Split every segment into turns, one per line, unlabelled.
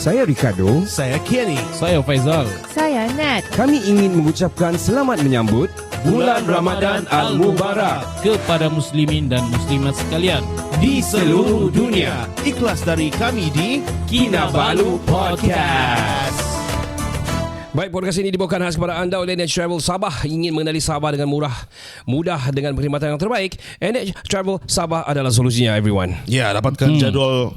Saya Ricardo.
Saya Kenny.
Saya Faizal.
Saya Nat.
Kami ingin mengucapkan selamat menyambut Bulan Ramadan Al-Mubarak
kepada muslimin dan muslimat sekalian
di seluruh dunia.
Ikhlas dari kami di
Kinabalu Podcast. Baik, podcast ini dibawakan khas kepada anda oleh NH Travel Sabah. Ingin mengenali Sabah dengan mudah dengan perkhidmatan yang terbaik, NH Travel Sabah adalah solusinya, everyone.
Ya, dapatkan jadual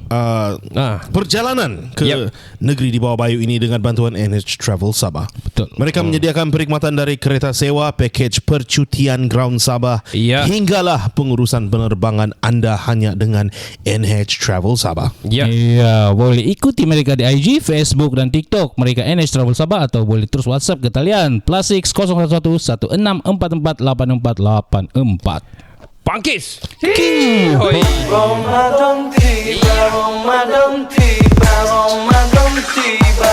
perjalanan ke negeri di bawah bayu ini dengan bantuan NH Travel Sabah.
Betul.
Mereka menyediakan perkhidmatan dari kereta sewa, package percutian ground Sabah, hinggalah pengurusan penerbangan anda hanya dengan NH Travel Sabah.
Ya, boleh ikuti mereka di IG, Facebook dan TikTok. Mereka NH Travel Sabah atau boleh terus WhatsApp ke talian +6 011 1644 8484.
Pangkis.
Ramadan tiba, Ramadan tiba, Ramadan tiba.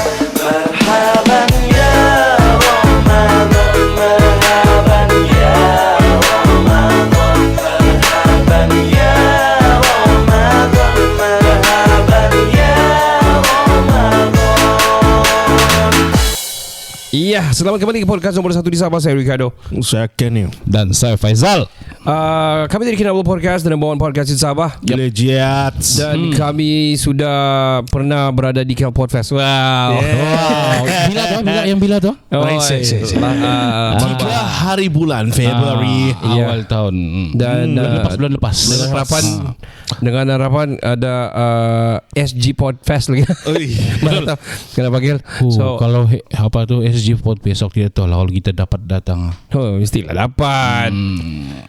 Marhaban ya Ramadan, marhaban ya Ramadan, marhaban ya Ramadan, marhaban ya Ramadan.
Iya, selamat kembali ke podcast nomor 1 di Sabah. Saya Ricardo.
Saya Kenny.
Dan saya Faizal.
Kami dari Kinabalu Podcast dan Bawaan Podcast di Sabah.
Legiat.
Dan kami sudah pernah berada di KL Podfest. Wow.
Bila tu?
Tiga hari bulan Februari
awal tahun.
Dan
bulan lepas.
Dengan harapan ada SG Podfest lagi. Mana tahu kenapa Gil?
So kalau apa tu SG Pod besok dia tahu lah kalau kita dapat datang.
Oh, mestilah dapat.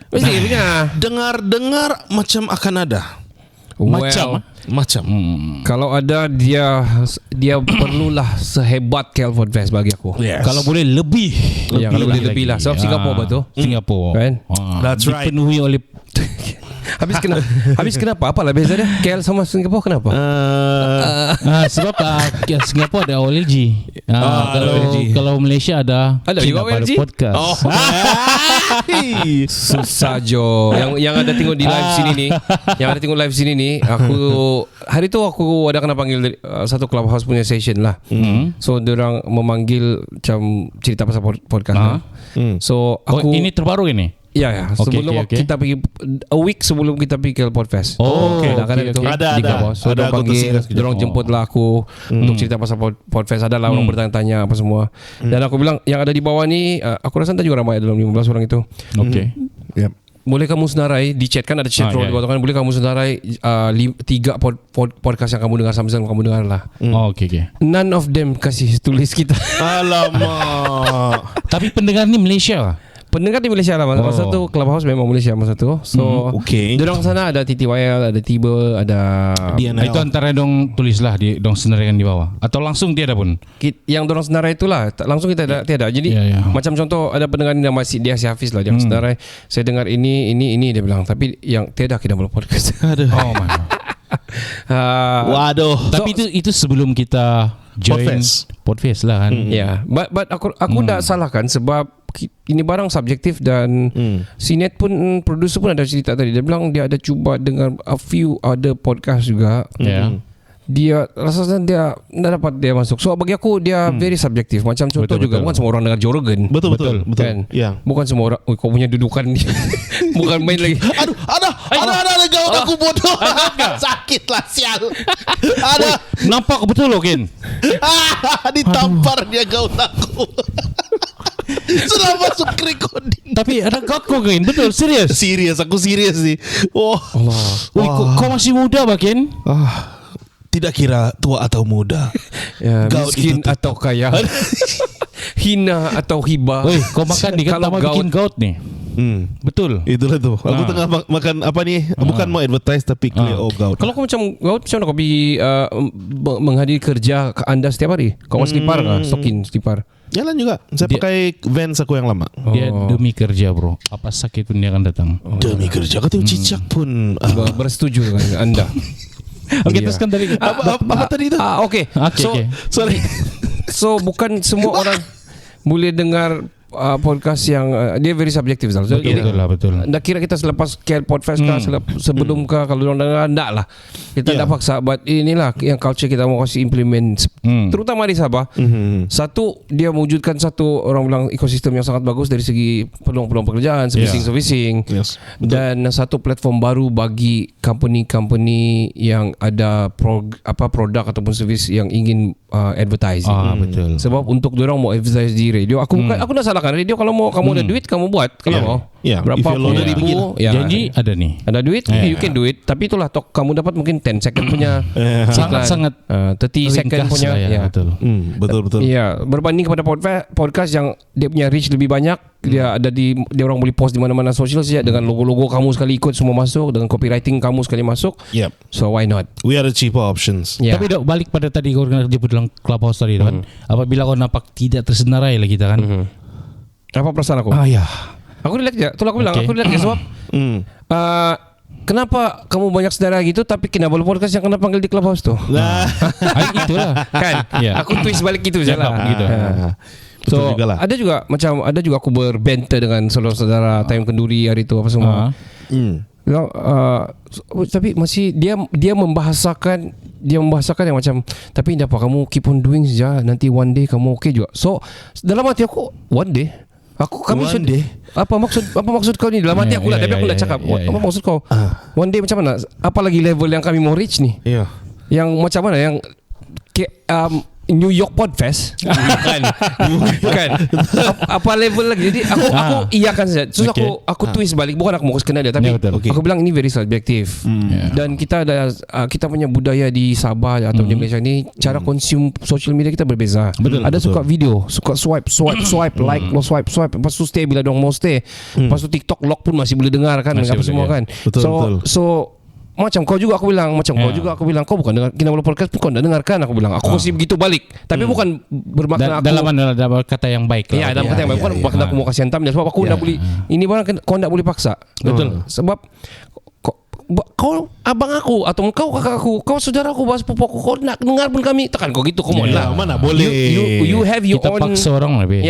Mesti punya.
Dengar-dengar macam akan ada.
Macam. Kalau ada dia perlulah sehebat KL Podfest bagi aku.
Yes.
Kalau boleh lebih.
Ya, kalau boleh lebih lah. Sebab Singapura betul.
Singapura.
Kan?
That's right.
Dipenuhi oleh
Habis kenapa? Apalah beza dia? KL sama Singapura kenapa?
sebab Singapura ada OLG. Kalau Malaysia ada
juga OLG
podcast.
Susah Jo. Yang ada tengok di live sini ni, aku hari tu aku ada kena panggil satu clubhouse punya session lah. So diorang memanggil macam cerita pasal podcast. So aku
ini terbaru ini.
Ya. Sebelum kita pergi a week sebelum kita pergi ke Podfest.
Ada.
So ada panggil, dorang jemputlah aku untuk cerita pasal Podfest. Adalah orang bertanya-tanya apa semua. Dan aku bilang yang ada di bawah ni, aku rasa tak juga ramai dalam 15 orang itu.
Yep.
Boleh kamu senarai di chat kan ada chat roll kan, boleh kamu senarai 3 podcast yang kamu dengar sama-sama kamu dengar lah. None of them kasih tulis kita.
Alamak.
Tapi pendengar ni Malaysia lah.
Pendengar di Malaysia lah. Masa tu Clubhouse memang Malaysia masa tu. So diorang sana ada TTYL, ada Tiba, ada
DNL.
Itu antara dong tulislah di dong senaraikan di bawah. Atau langsung tiada pun.
Yang dorang senarai itulah langsung kita tiada. Jadi macam contoh ada pendengar ni nama dia si Hafiz lah, dia senarai saya dengar ini dia bilang, tapi yang tiada Kinabalu Podcast.
Aduh. Oh my.
Waduh.
Tapi itu sebelum kita join Podfest lah kan.
Ya, but aku tak salahkan sebab ini barang subjektif dan Sinet pun producer pun ada cerita tadi. Dia bilang dia ada cuba dengar a few other podcast juga. Dia rasanya dia tak dapat dia masuk. So bagi aku dia very subjektif. Macam contoh juga bukan semua orang dengar Joe Rogan.
Betul.
Kan?
Ya.
Bukan semua orang. Kau punya dudukan ni bukan main lagi.
Aduh, ada gaun aku bodoh. Sakit lah sial. Ada.
Nampak betul loh Ken.
Ditampar dia gaun aku. Sudah masuk recording.
Tapi ada gaut kau Ken. Betul, serius.
Aku serius sih.
Kau masih muda bah Ken.
Tidak kira tua atau muda,
miskin atau kaya, hina atau hibah.
Kau makan ni kan tambah bikin gaut ni. Betul.
Itulah tu. Aku tengah makan apa ni? Bukan mau advertise tapi clear gout.
Kalau kau macam gout, macam mana kau pergi menghadiri kerja ke anda setiap hari? Kau masih selipar kah? Stokin selipar?
Jalan juga. Saya pakai Vans aku yang lama.
Dia demi kerja bro. Apa sakit pun dia akan datang.
Demi kerja. Kau tengok cicak pun.
Bersetuju dengan anda.
Teruskan tadi.
Apa tadi itu?
Sorry. So bukan semua orang boleh dengar podcast yang dia very subjektif. So,
Betul.
Nak kira kita selepas KL Podfest kah, sebelum kah, kalau orang dengar tak lah. Kita tak paksa. But inilah yang culture kita mau kasih implement, terutama di Sabah. Satu, dia mewujudkan satu orang bilang ekosistem yang sangat bagus dari segi peluang-peluang pekerjaan, servicing.
Yes.
Dan satu platform baru bagi company yang ada produk ataupun servis yang ingin advertising.
Betul.
Sebab untuk diorang mau advertise di radio, aku nak salahkan radio. Kalau mau kamu ada duit, kamu buat. Kalau mau berapa puluh ribu
janji ada nih,
ada duit, you can do it. Tapi itulah kamu dapat mungkin 10 second punya
sangat
30 second punya
betul.
Ya, berbanding kepada podcast yang dia punya reach lebih banyak, dia ada dia orang boleh post di mana-mana sosial saja dengan logo-logo kamu sekali ikut semua masuk, dengan copywriting kamu sekali masuk. So why not?
We are the cheaper options.
Tapi dok, balik pada tadi kau dia bilang Clubhouse tadi kan, apabila kau nampak tidak tersenarai lah kita kan,
apa perasaan aku? Aku relax je. Itulah aku bilang, aku relax je sebab kenapa kamu banyak saudara gitu tapi Kinabalu Podcast yang kena panggil di Clubhouse tu?
Itulah
kan. Aku twist balik gitu je lah.
Gitu.
So ada juga aku berbanter dengan saudara-saudara Time Kenduri hari itu apa semua. Tapi masih dia membahasakan yang macam, tapi tidak apa, kamu keep on doing saja, nanti one day kamu okay juga. So dalam hati aku, one day apa maksud kau ni? Dalam hati aku lah, tapi aku nak cakap apa maksud kau? One day macam mana? Apa lagi level yang kami mau reach ni? Yang macam mana? Yang New York Podfest bukan apa level lagi. Jadi aku iyakan saja. Terus aku twist balik, bukan aku mau kena dia, tapi aku bilang ini very subjektif. Dan kita ada kita punya budaya di Sabah atau di Malaysia ni, cara consume social media kita berbeza. Ada suka video, suka swipe like, no swipe. Lepas tu stay bila dong mau stay. Lepas tu TikTok lock pun masih boleh dengar kan, apa semua kan. So macam kau juga aku bilang, kau bukan dengar Kinabalu Podcast pun kau tak dengarkan, aku bilang. Aku mesti begitu balik. Tapi bukan bermakna aku
dalam kata yang baik lah.
dalam kata yang baik. Bukan bermakna aku mau kasih hantam dia. Sebab aku tak boleh, ini barang kau tak boleh paksa.
Betul.
Sebab kau abang aku atau kau kakak aku, kau saudara aku, bahas pupu aku, kau nak dengar pun kami takkan kau gitu. Come on lah.
Mana boleh.
You have your
kita
own.
Kita paksa orang lebih.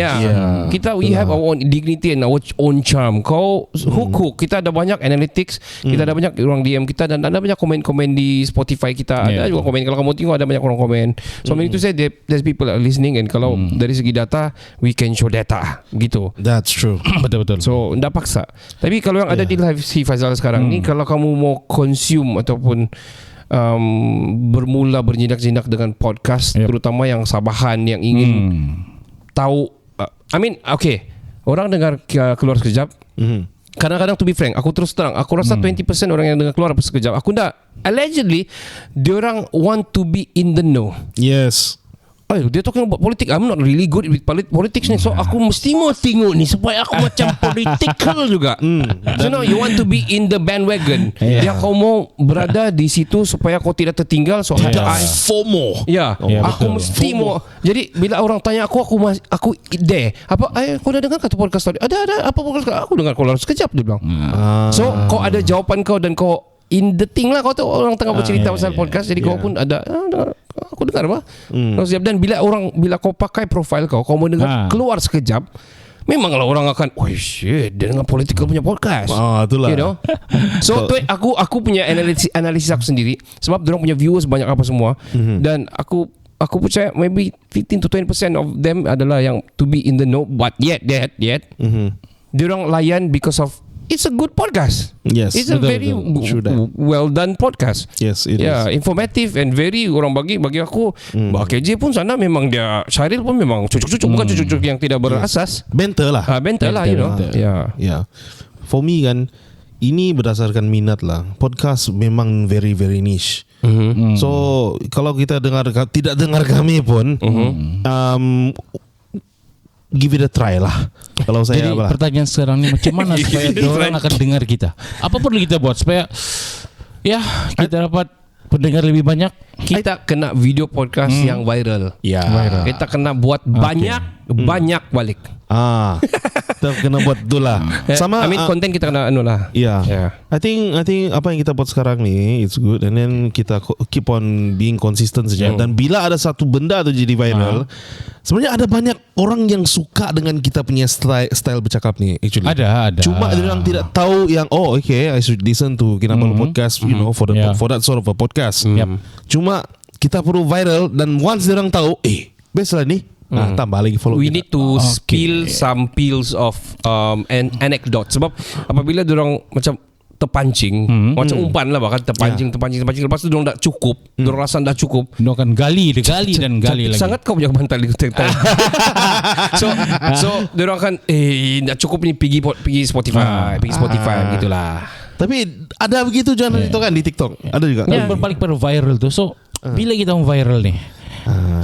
Kita we have our own dignity and our own charm. Kau hook. Kita ada banyak analytics. Kita ada banyak orang DM kita, dan ada banyak komen-komen di Spotify kita. Ada juga komen. Kalau kamu tengok ada banyak orang komen. So meaning to say there's people are listening, and kalau dari segi data we can show data gitu.
That's true.
Betul.
So tidak paksa. Tapi kalau yang ada di live si Faizal sekarang ni, kalau kamu mau consume ataupun bermula berjinak-jinak dengan podcast, terutama yang Sabahan yang ingin tahu, orang dengar keluar sekejap. Kadang-kadang to be frank, aku terus terang, aku rasa 20% orang yang dengar keluar sekejap, aku dah allegedly diorang want to be in the know.
Yes.
Dia talking about politics. I'm not really good with politics ni. So aku mesti mau tengok ni supaya aku macam political juga. So now you want to be in the bandwagon. Yang kau mau berada di situ supaya kau tidak tertinggal. So
FOMO.
Aku mesti mau. Jadi bila orang tanya aku there. Kau dah dengar kata podcast tadi? Ada apa podcast? Aku dengar kau sekejap, dia bilang. So kau ada jawapan kau, dan kau in the thing lah. Kau tahu orang tengah bercerita pasal podcast, jadi kau pun ada aku dengar apa. Dan bila kau pakai profil kau mau dengar keluar sekejap, memanglah orang akan, oh shit, dia dengar political punya podcast.
Itulah.
You know? So aku punya analisis aku sendiri, sebab dia orang punya viewers banyak apa semua, dan aku percaya maybe 15 to 20% of them adalah yang to be in the know, but yet dia orang layan because of it's a good podcast.
Yes,
it's a very well done podcast.
Yes, it is.
Informative and very, orang bagi aku, KJ pun sana memang dia, Syaril pun memang cucuk-cucuk, bukan cucuk-cucuk yang tidak berasas.
Banter lah.
Banter lah, you know.
For me kan, ini berdasarkan minat lah. Podcast memang very very niche. So kalau kita tidak dengar kami pun, give it a try lah. Kalau saya
jadi pertanyaan sekarang ni, macam mana supaya orang akan dengar kita? Apa perlu kita buat supaya kita dapat pendengar lebih banyak?
kita kena video podcast yang viral.
Ya.
Kita kena buat banyak balik.
Kita kena buat itulah. Sama
I mean konten kita kena lah.
Yeah.
Yeah.
I think apa yang kita buat sekarang ni it's good, and then kita keep on being consistent saja. Dan bila ada satu benda tu jadi viral, sebenarnya ada banyak orang yang suka dengan kita punya style bercakap ni actually.
Ada.
Cuma ada orang tidak tahu yang okay, I should listen to Kinabalu podcast, you know, for that sort of a podcast. Cuma kita perlu viral, dan once dia orang tahu, best lah ni. Tambah lagi follow
We
kita.
need to spill some pills of anecdote. Sebab apabila diorang macam terpancing, macam umpan lah bahkan terpancing. Lepas tu diorang dah cukup, diorang rasa dah cukup.
Dia akan gali lagi.
Sangat kau punya bantal di So diorang akan dah cukup ni pergi Spotify, gitulah.
Tapi ada begitu jangan itu kan di TikTok. Ada juga.
Berbalik pada viral tu. So bila kita mau viral ni,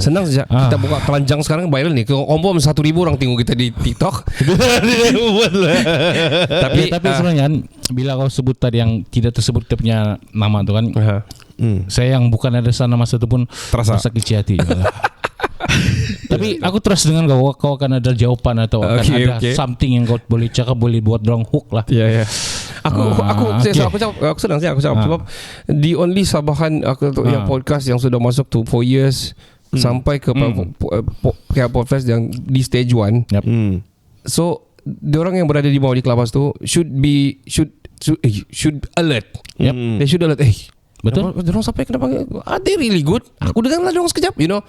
senang saja. Kita buka telanjang sekarang viral ni. Confirm 1,000 orang tengok kita di TikTok. Tapi
sebenarnya kan, bila kau sebut tadi yang tidak tersebut kita punya nama tu kan, saya yang bukan ada sana masa tu pun terasa sakit hati. Tapi aku trust dengan kau akan ada jawapan atau akan ada something yang kau boleh cakap, boleh buat dorang hook lah.
Ya. Aku senang saya aku cakap sebab the only Sabahan yang podcast yang sudah masuk to 4 years sampai ke podcast yang di stage 1. So diorang yang berada di bawah di Clubhouse tu should alert. They should alert.
Betul.
Diorang sampai kena panggil, are they really good? Aku dengarlah diorang sekejap, you know.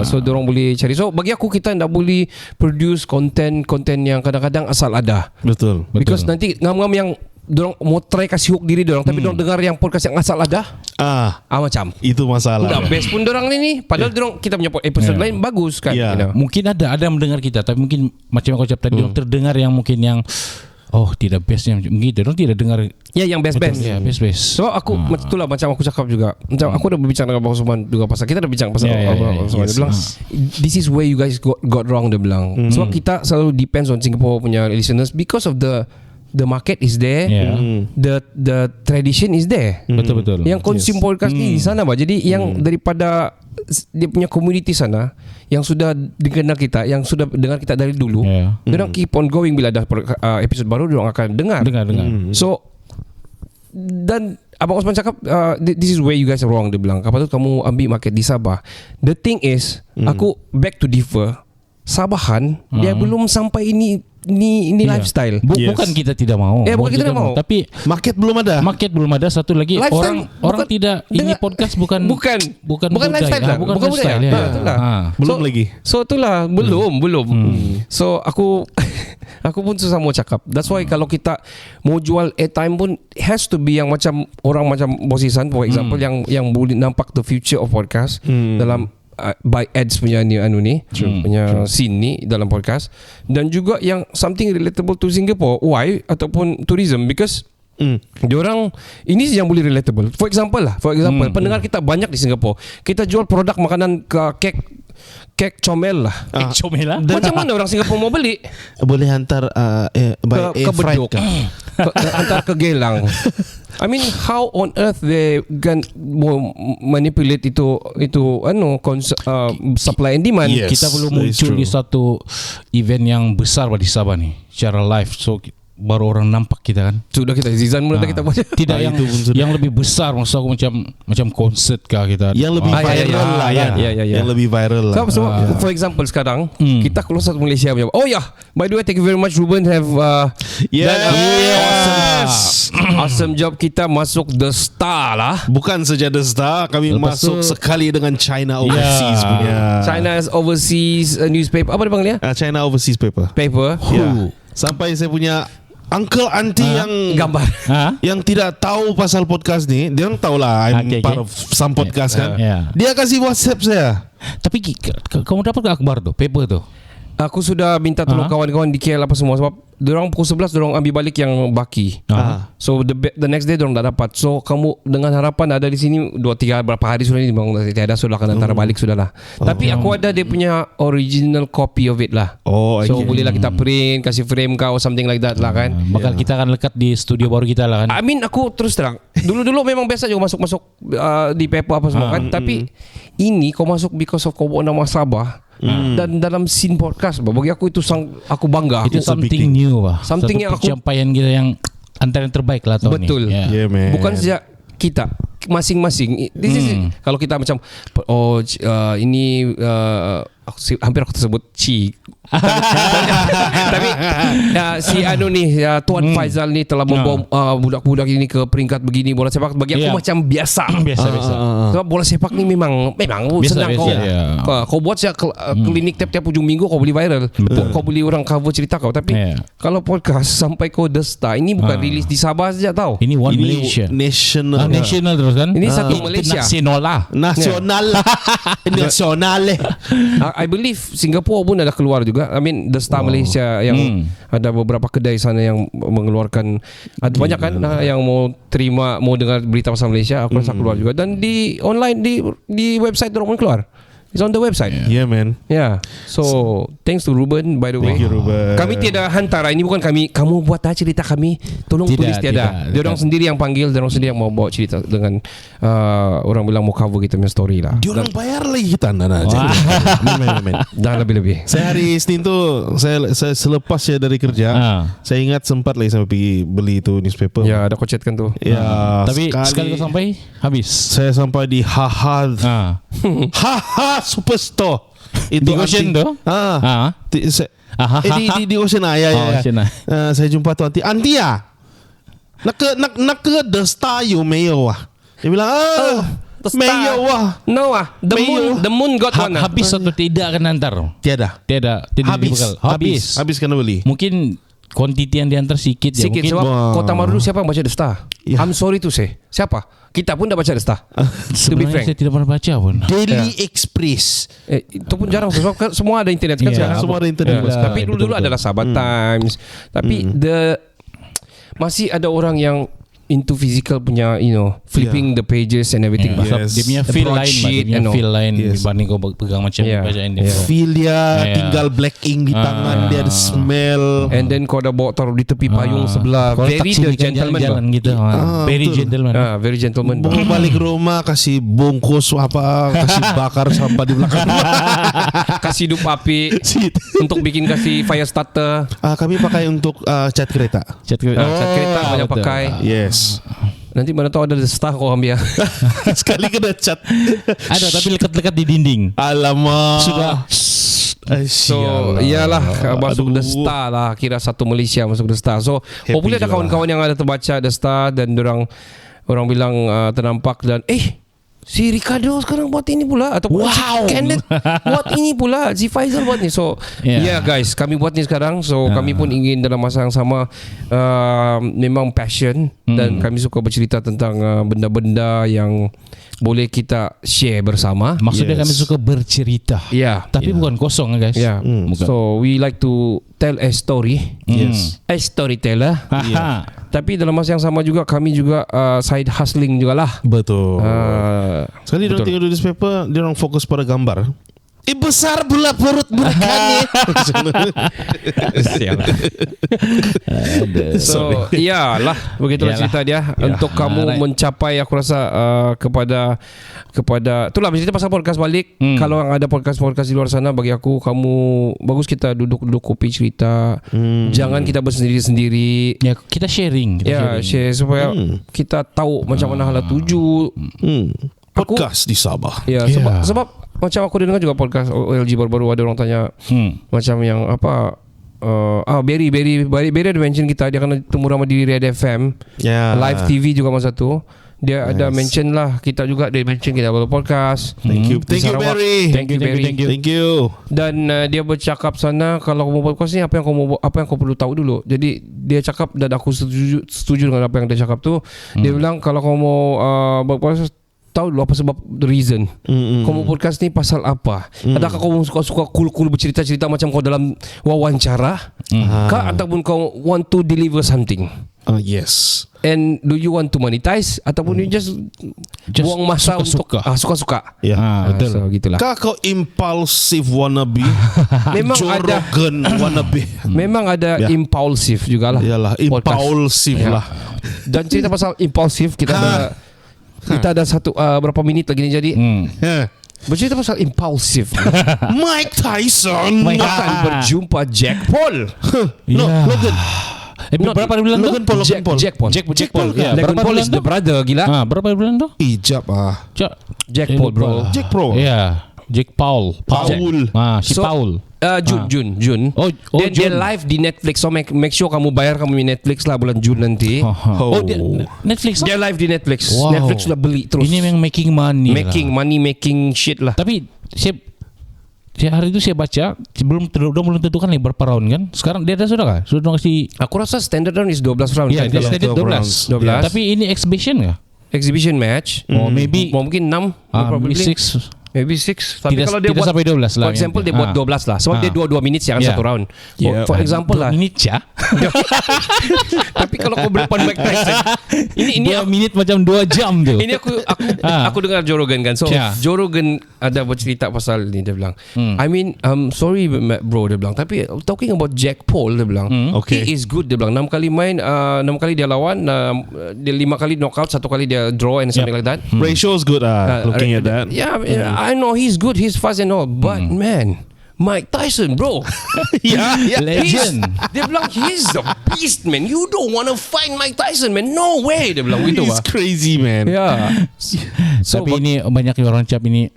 So diorang boleh cari. So bagi aku, kita tak boleh produce konten yang kadang-kadang asal ada.
Betul.
Because nanti ngam-ngam yang diorang mau try kasih hook diri diorang, tapi diorang dengar yang podcast yang asal ada. Macam
itu masalah.
Udah best pun diorang ni. Padahal diorang, kita punya episode lain bagus kan. You know?
Mungkin ada yang mendengar kita, tapi mungkin macam yang kau cakap tadi, diorang terdengar yang mungkin yang tidak best yang begitu. Diorang tidak dengar
yang best.
Ya, best.
So aku itulah macam aku cakap juga. Macam aku dah berbincang dengan Abang Osman juga pasal, kita dah bincang pasal Abang Osman. Dia bilang this is where you guys got wrong, dia bilang. Sebab kita selalu depends on Singapore punya listeners because of the market is there, the tradition is there.
Betul.
Yang consume podcast ni di sana bah. Jadi yang daripada dia punya community sana yang sudah dikenal kita, yang sudah dengar kita dari dulu, diorang keep on going. Bila ada episode baru, diorang akan dengar. So dan Abang Osman cakap this is where you guys are wrong, dia bilang. Apa tu kamu ambil market di Sabah. The thing is, aku back to differ. Sabahan dia belum sampai ini lifestyle.
Bukan kita tidak mau.
Bukan kita tidak mau.
Tapi
market belum ada. Satu lagi,
lifestyle,
orang tidak ini podcast bukan
lifestyle lah. Bukan
lifestyle.
Belum lagi.
So itulah belum. So aku pun susah mau cakap. That's why kalau kita mau jual airtime pun has to be yang macam orang macam Bosisan for example, yang boleh nampak the future of podcast dalam by ads punya punya scene ni dalam podcast, dan juga yang something relatable to Singapore. Why? Ataupun tourism, because diorang ini yang boleh relatable. For example, pendengar kita banyak di Singapore. Kita jual produk makanan kek comel lah.
Comel lah.
Macam mana orang Singapore mau beli?
Boleh hantar
ke Bedok, hantar ke Gelang. I mean, how on earth they can manipulate itu supply and demand?
Kita belum muncul di satu event yang besar di Sabah ni secara live. So baru orang nampak kita kan.
Sudah kita Zizan mula kita buat.
Tidak yang lebih besar, maksud aku macam konsert kah kita.
Yang lebih viral lah. Yang lebih viral lah.
So for example sekarang kita keluar satu Malaysia punya. By the way, thank you very much Ruben have awesome job. Kita masuk The Star lah.
Bukan saja The Star, kami masuk sekali dengan China Overseas punya.
China's Overseas newspaper. Apa dia panggil ya?
China Overseas paper. Sampai saya punya uncle auntie yang
gambar
yang tidak tahu pasal podcast ni, dia orang tahu lah I'm part of some podcast kan. Dia kasih WhatsApp saya.
Tapi kamu dapat ke akhbar tu, paper tu?
Aku sudah minta tolong kawan-kawan di KL apa semua, sebab Diorang pukul 11 diorang ambil balik yang baki. So the next day diorang tak dapat. So kamu dengan harapan ada di sini 2-3 berapa hari sudah ni memang tiada, sudah akan hantar balik sudahlah. Tapi aku ada dia punya original copy of it lah. So bolehlah kita print, kasih frame kau something like that lah kan.
Bakal kita akan lekat di studio baru kita lah kan.
I mean aku terus terang dulu memang biasa juga masuk di paper apa semua kan. Tapi ini kau masuk because of kau bawa nama Sabah. Dan dalam scene podcast bagi aku itu aku bangga.
Itu something new lah.
Something yang aku
pencapaian kita yang antara yang terbaik lah tahun
betul.
ni.
Yeah, man.
Bukan sejak kita masing-masing. This is kalau kita macam ini hampir aku tersebut tapi si Anu ni Tuan Faizal ni telah membawa budak-budak ini ke peringkat begini bola sepak bagi aku macam biasa. Sebab bola sepak ni memang senang kau buat klinik tiap-tiap hujung minggu kau boleh viral. Kau boleh orang cover cerita kau. Tapi kalau podcast sampai kau The Star, ini bukan rilis di Sabah saja tau.
Ini One Malaysia.
National
terus kan.
Ini satu Malaysia.
Nasional.
I believe Singapore pun ada keluar juga. I mean The Star Malaysia yang ada beberapa kedai sana yang mengeluarkan, ada banyak kan yang mau dengar berita pasal Malaysia. Aku rasa keluar juga. Dan di online di website dorang pun keluar. It's on the website.
Yeah, man.
Yeah. So thanks to Ruben, by the way.
Thank you, Ruben.
Kami tiada hantar. Ini bukan kamu buat cerita kami. Tolong tulis tiada. Dia orang sendiri yang panggil, dia orang sendiri yang mau bawa cerita dengan orang bilang mau cover kita punya story lah.
Dia orang bayar lagi kita
Dah lebih-lebih.
Saya hari Isnin tu saya selepas saya dari kerja, saya ingat sempat lagi sampai pergi beli tu newspaper.
Ya, ada kau chatkan tu.
Ya,
tapi sekali kau sampai habis.
Saya sampai di Haha Superstore. Itu
di Ocean tu?
Di Ocean ya. Saya jumpa tu anti ya. Nak ke The Star you 没有啊? Dia bilang没有啊.
No the moon got one.
Habis atau tidak akan hantar?
Tiada habis kena beli.
Mungkin kuantiti yang diantar sikit je.
Sikit sebab Kota Marudu siapa yang baca The Star? I'm sorry to say. Siapa? Kita pun dah baca The Star.
Sebenarnya saya tidak pernah baca pun.
Daily Express.
Itu pun jarang sebab semua ada internet kan sekarang.
Semua ada internet.
Tapi dulu adalah Sabah Times. Tapi masih ada orang yang into physical punya flipping the pages and everything.
Dia punya feel lain dibanding kau pegang macam bacaan dia.
Feel dia tinggal black ink di tangan dia, ada smell.
And then kau dah bawa taruh di tepi payung sebelah. Very the gentleman
jalan gitu. Very gentleman.
Very gentleman.
Bawa balik rumah kasih bungkus kasih bakar sampah di belakang.
Kasih hidup api untuk bikin kasih fire starter.
Kami pakai untuk cat kereta.
Cat kereta banyak pakai.
Yes.
Nanti mana tahu ada The Star kau ambil.
Sekali kena cat.
Ada tapi lekat-lekat di dinding.
Alamak.
Sudah.
So iyalah masuk The Star lah. Kira satu Malaysia masuk The Star. So hopefully ada kawan-kawan yang ada terbaca The Star dan orang bilang ternampak dan si Ricardo sekarang buat ini pula ataupun si Kenneth buat ini pula, si Faizal buat ni. So guys, kami buat ni sekarang. So kami pun ingin dalam masa yang sama memang passion dan kami suka bercerita tentang benda-benda yang boleh kita share bersama.
Maksudnya kami suka bercerita. Tapi bukan kosong guys.
So we like to tell a story. A storyteller. Tapi dalam masa yang sama juga kami juga side hustling jugalah.
Betul. Sekali dia tengok di newspaper, dia orang fokus pada gambar. Besar pula perut mereka ni.
So iyalah begitulah cerita dia. Untuk kamu mencapai aku rasa kepada itulah bercerita pasal podcast balik. Kalau ada podcast di luar sana, bagi aku kamu bagus kita duduk kopi cerita. Jangan kita bersendiri-sendiri.
Ya, kita sharing.
Share supaya kita tahu macam mana hala tuju.
Podcast di Sabah.
Sebab macam aku dengar juga podcast OLG baru-baru ada orang tanya macam yang apa Berry ada mention kita, dia akan temu ramai di Red FM, Live TV juga masa tu. Dia ada mention lah kita juga, dia mention kita baru podcast.
Thank you Berry.
Thank you. Dan dia bercakap sana kalau kamu podcast ni apa yang kau perlu tahu dulu. Jadi dia cakap dan aku setuju dengan apa yang dia cakap tu. Dia bilang kalau kamu mau berpodcast tahu dulu apa sebab the reason. Kau mau podcast ni pasal apa? Adakah kau suka cool bercerita-cerita macam kau dalam wawancara? Kah ataupun kau want to deliver something?
Yes.
And do you want to monetize ataupun you just buang masa
suka-suka.
untuk suka-suka?
Betul.
So gitulah.
Kah kau impulsif wannabe?
Memang ada
Jorogen wannabe.
Memang ada
Ya.
impulsif jugalah.
Yalah,
podcast.
impulsif
Ya.
lah.
Dan cerita pasal impulsif kita ada satu berapa minit lagi ni jadi. Bercerita pasal impulsif.
Mike Tyson
akan berjumpa Jack Paul.
Logan.
Berapa bulan tu?
Logan Paul.
Jack Paul.
Jack Paul.
Logan
Berapa
Paul
bulan
is
tu?
the brother gila.
Berapa bulan tu?
Ijab
Jack Paul bro.
Jack Pro.
Ya, Jack Paul. Si
So,
Paul.
June.
Oh,
Dia
June.
live di Netflix. So make sure kamu bayar kamu Netflix lah bulan Jun nanti.
Oh, dia Netflix.
Dia live di Netflix.
Wow.
Netflix sudah beli terus.
Ini memang making money.
Making shit lah.
Tapi saya hari itu saya baca belum tentukan nih berapa round kan. Sekarang dia ada sudah kah? Sudah kasih.
Aku rasa standard round is 12 round
Ya,
kan
dia
kalau
standard 12.
12.
Tapi ini exhibition kah?
exhibition match.
Maybe
Mungkin 6
maybe 6.
Maybe 6. Tapi
Tidak-
kalau dia
tidak
buat
sampai 12 lah.
for example dia buat 12 lah. Sebab dia 2 minit siang
Yeah.
satu round.
Yeah.
For example lah.
Minit ya.
Tapi kalau kau berdepan Mike Tyson, ini
2 minit macam 2 jam tu.
ini aku dengar Joe Rogan kan. So
Yeah.
Joe Rogan ada bercerita pasal ni, dia bilang, I mean sorry bro, dia bilang, tapi talking about Jack Paul, dia bilang,
Okay.
he is good, dia bilang. 6 kali main, 6 kali dia lawan, dia 5 kali knockout, 1 kali dia draw and something like that.
Ratio's good looking at that.
Yeah, I know he's good, he's fast and all, but man, Mike Tyson, bro.
Yeah.
Legend.
Dia bilang he's a beast, man. You don't want to fight Mike Tyson, man. No way, dia bilang gitu.
He's crazy, man.
Yeah. So
Tapi ini banyak orang cap ini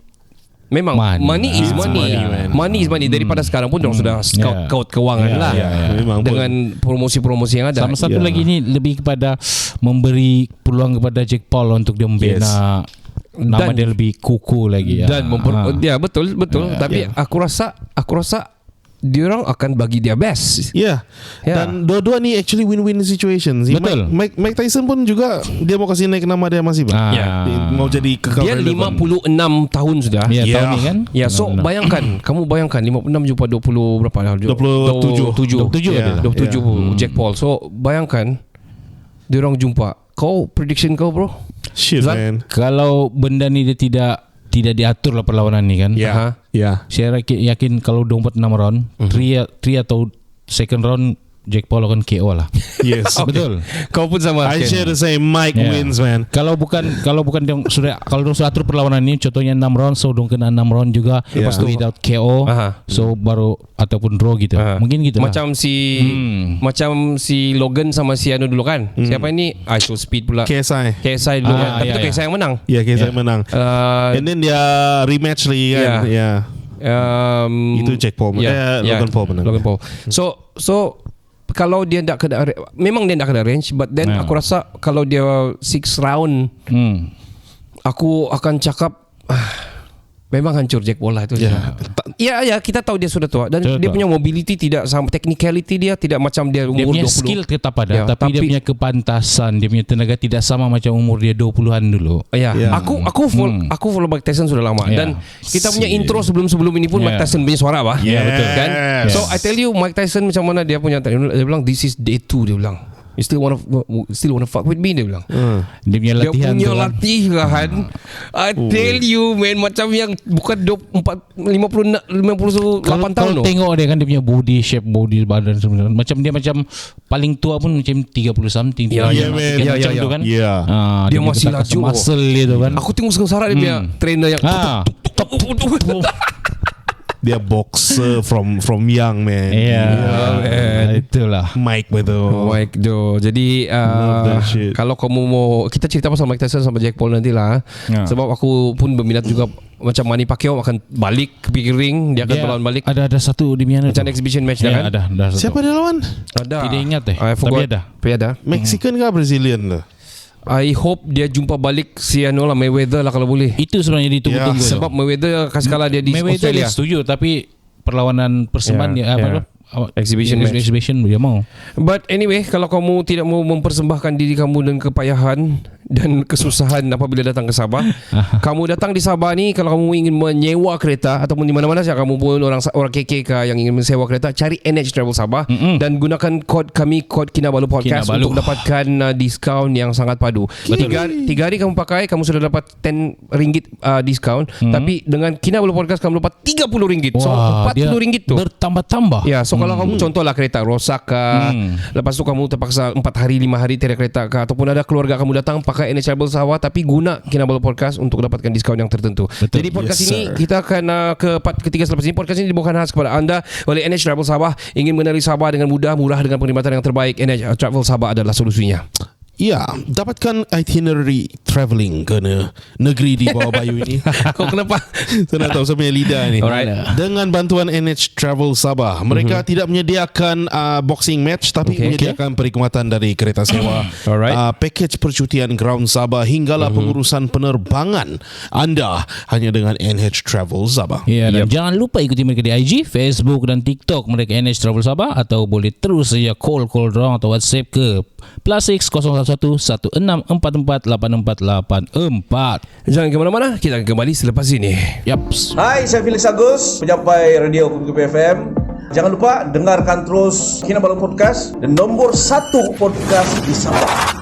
memang money is money. Money is money. Daripada sekarang pun orang sudah scout keuangan lah.
Memang
Dengan promosi-promosi yang ada.
sama satu lagi ini lebih kepada memberi peluang kepada Jack Paul untuk dia membina nama dia lebih kuku lagi ya.
Dan ya betul. Tapi aku rasa diorang akan bagi dia best.
Yeah. Dan dua-dua ni actually win-win situations.
Betul.
Mike Tyson pun juga dia mau kasih naik nama dia masih bang. Dia mau jadi kekal
Dia
relevan.
56 tahun sudah.
Ya, tahun ni kan.
Ya, so bayangkan, kamu bayangkan 56 jumpa 20 berapa dah? 27 Jack Paul. So bayangkan diorang jumpa. Kau prediction kau bro?
Shit, man.
Kalau benda ni dia tidak diatur lah perlawanan ni kan.
Yeah.
Saya yakin kalau 26 round, 3 atau second round Jack Paul akan KO lah.
Yes.
Betul.
Kau pun sama.
I share the same. Mike
Yeah.
wins, man.
Kalau bukan dong sudah atur perlawanan ini, contohnya 6 round, so dong kena 6 round juga
Yeah.
without KO, so baru ataupun draw gitu. Mungkin gitu lah.
Macam si Logan sama si Anu dulu kan. Siapa ini? Iso Speed pula. KSI dulu kan. Tapi itu KSI yang menang.
Ya, KSI menang. And then dia rematch lagi kan. Yeah. Itu Jack Paul. Logan Paul menang.
Logan Paul. So kalau dia tak kena, memang dia tak kena range, but then aku rasa kalau dia 6 round, aku akan cakap memang hancur Jack Paul lah itu. Ya, kita tahu dia sudah tua dan dia punya mobility tidak sama, technicality dia tidak macam dia umur 20.
Dia punya skill tetap ada, tapi dia punya kepantasan, dia punya tenaga tidak sama macam umur dia 20-an dulu.
Aku follow Mike Tyson sudah lama dan kita punya intro sebelum ini pun Mike Tyson punya suara bah.
Betul
kan. So I tell you Mike Tyson macam mana dia punya, dia bilang this is day 2, dia bilang. You still wanna fuck with me, dia bilang.
Dia punya latihan,
dia punya latihan. I tell you man, macam yang bukan 58 tahun
Kalau tengok dia kan, dia punya body shape, body badan sebenarnya macam paling tua pun macam 30 something.
Ya,
macam tu kan.
Dia masih laju
muscle dia tu kan.
Aku tengok sengsara dia punya trainer yang
Dia boxer from young, man.
Itulah
Mike betul.
Mike do. Jadi kalau kamu mau kita cerita pasal Mike Tyson sama Jack Paul nantilah. Sebab aku pun berminat juga macam Manny Pacquiao akan balik ke big ring, dia akan berlawan balik.
Ada satu di mana
macam exhibition match kan?
Ada satu.
Siapa dia lawan?
Ada.
Tidak ingat
Tapi ada.
Mexican kah Brazilian lah?
I hope dia jumpa balik si Mayweather lah kalau boleh.
Itu sebenarnya ditunggu-tunggu.
Sebab Mayweather kasih kalah dia di
Mayweather
Australia.
dia setuju, tapi perlawanan persembahan dia
exhibition
dia mau.
But anyway, kalau kamu tidak mau mempersembahkan diri kamu dan kepayahan dan kesusahan apabila datang ke Sabah, kamu datang di Sabah ni, kalau kamu ingin menyewa kereta ataupun di mana-mana saja kamu pun orang KK yang ingin menyewa kereta, cari NH Travel Sabah dan gunakan kod kami, kod Kinabalu Podcast untuk dapatkan diskaun yang sangat padu. 3 hari kamu pakai, kamu sudah dapat RM10 diskaun, tapi dengan Kinabalu Podcast kamu dapat RM30. So RM40 tu
bertambah-tambah.
Ya, so kalau kamu contohlah kereta rosak kah, lepas tu kamu terpaksa 4 hari 5 hari tiada kereta kah, ataupun ada keluarga kamu datang pakai NH Travel Sabah tapi guna Kinabalu Podcast untuk dapatkan diskaun yang tertentu. Betul. Jadi podcast ini kita akan ke part ketiga selepas ini. Podcast ini dibawakan khas kepada anda oleh NH Travel Sabah. Ingin mengenali Sabah dengan mudah, murah dengan perkhidmatan yang terbaik, NH Travel Sabah adalah solusinya.
Ya, dapatkan itinerary travelling ke negeri di bawah bayu ini.
Kau kenapa?
Saya nak tahu saya punya lidah ni.
Alright.
Dengan bantuan NH Travel Sabah, mereka tidak menyediakan boxing match tapi menyediakan perkhidmatan dari kereta sewa, package percutian ground Sabah hinggalah pengurusan penerbangan anda hanya dengan NH Travel Sabah.
Ya, dan jangan lupa ikuti mereka di IG, Facebook dan TikTok mereka NH Travel Sabah, atau boleh terus saja call dorang atau WhatsApp ke +6 011 1644 8484.
Jangan ke mana-mana, kita akan kembali selepas ini.
Yaps.
Hai, saya Felix Agus, penyampai radio Kupu FM. Jangan lupa dengarkan terus Kinabalu Podcast, dan nombor 1 podcast di Sabah.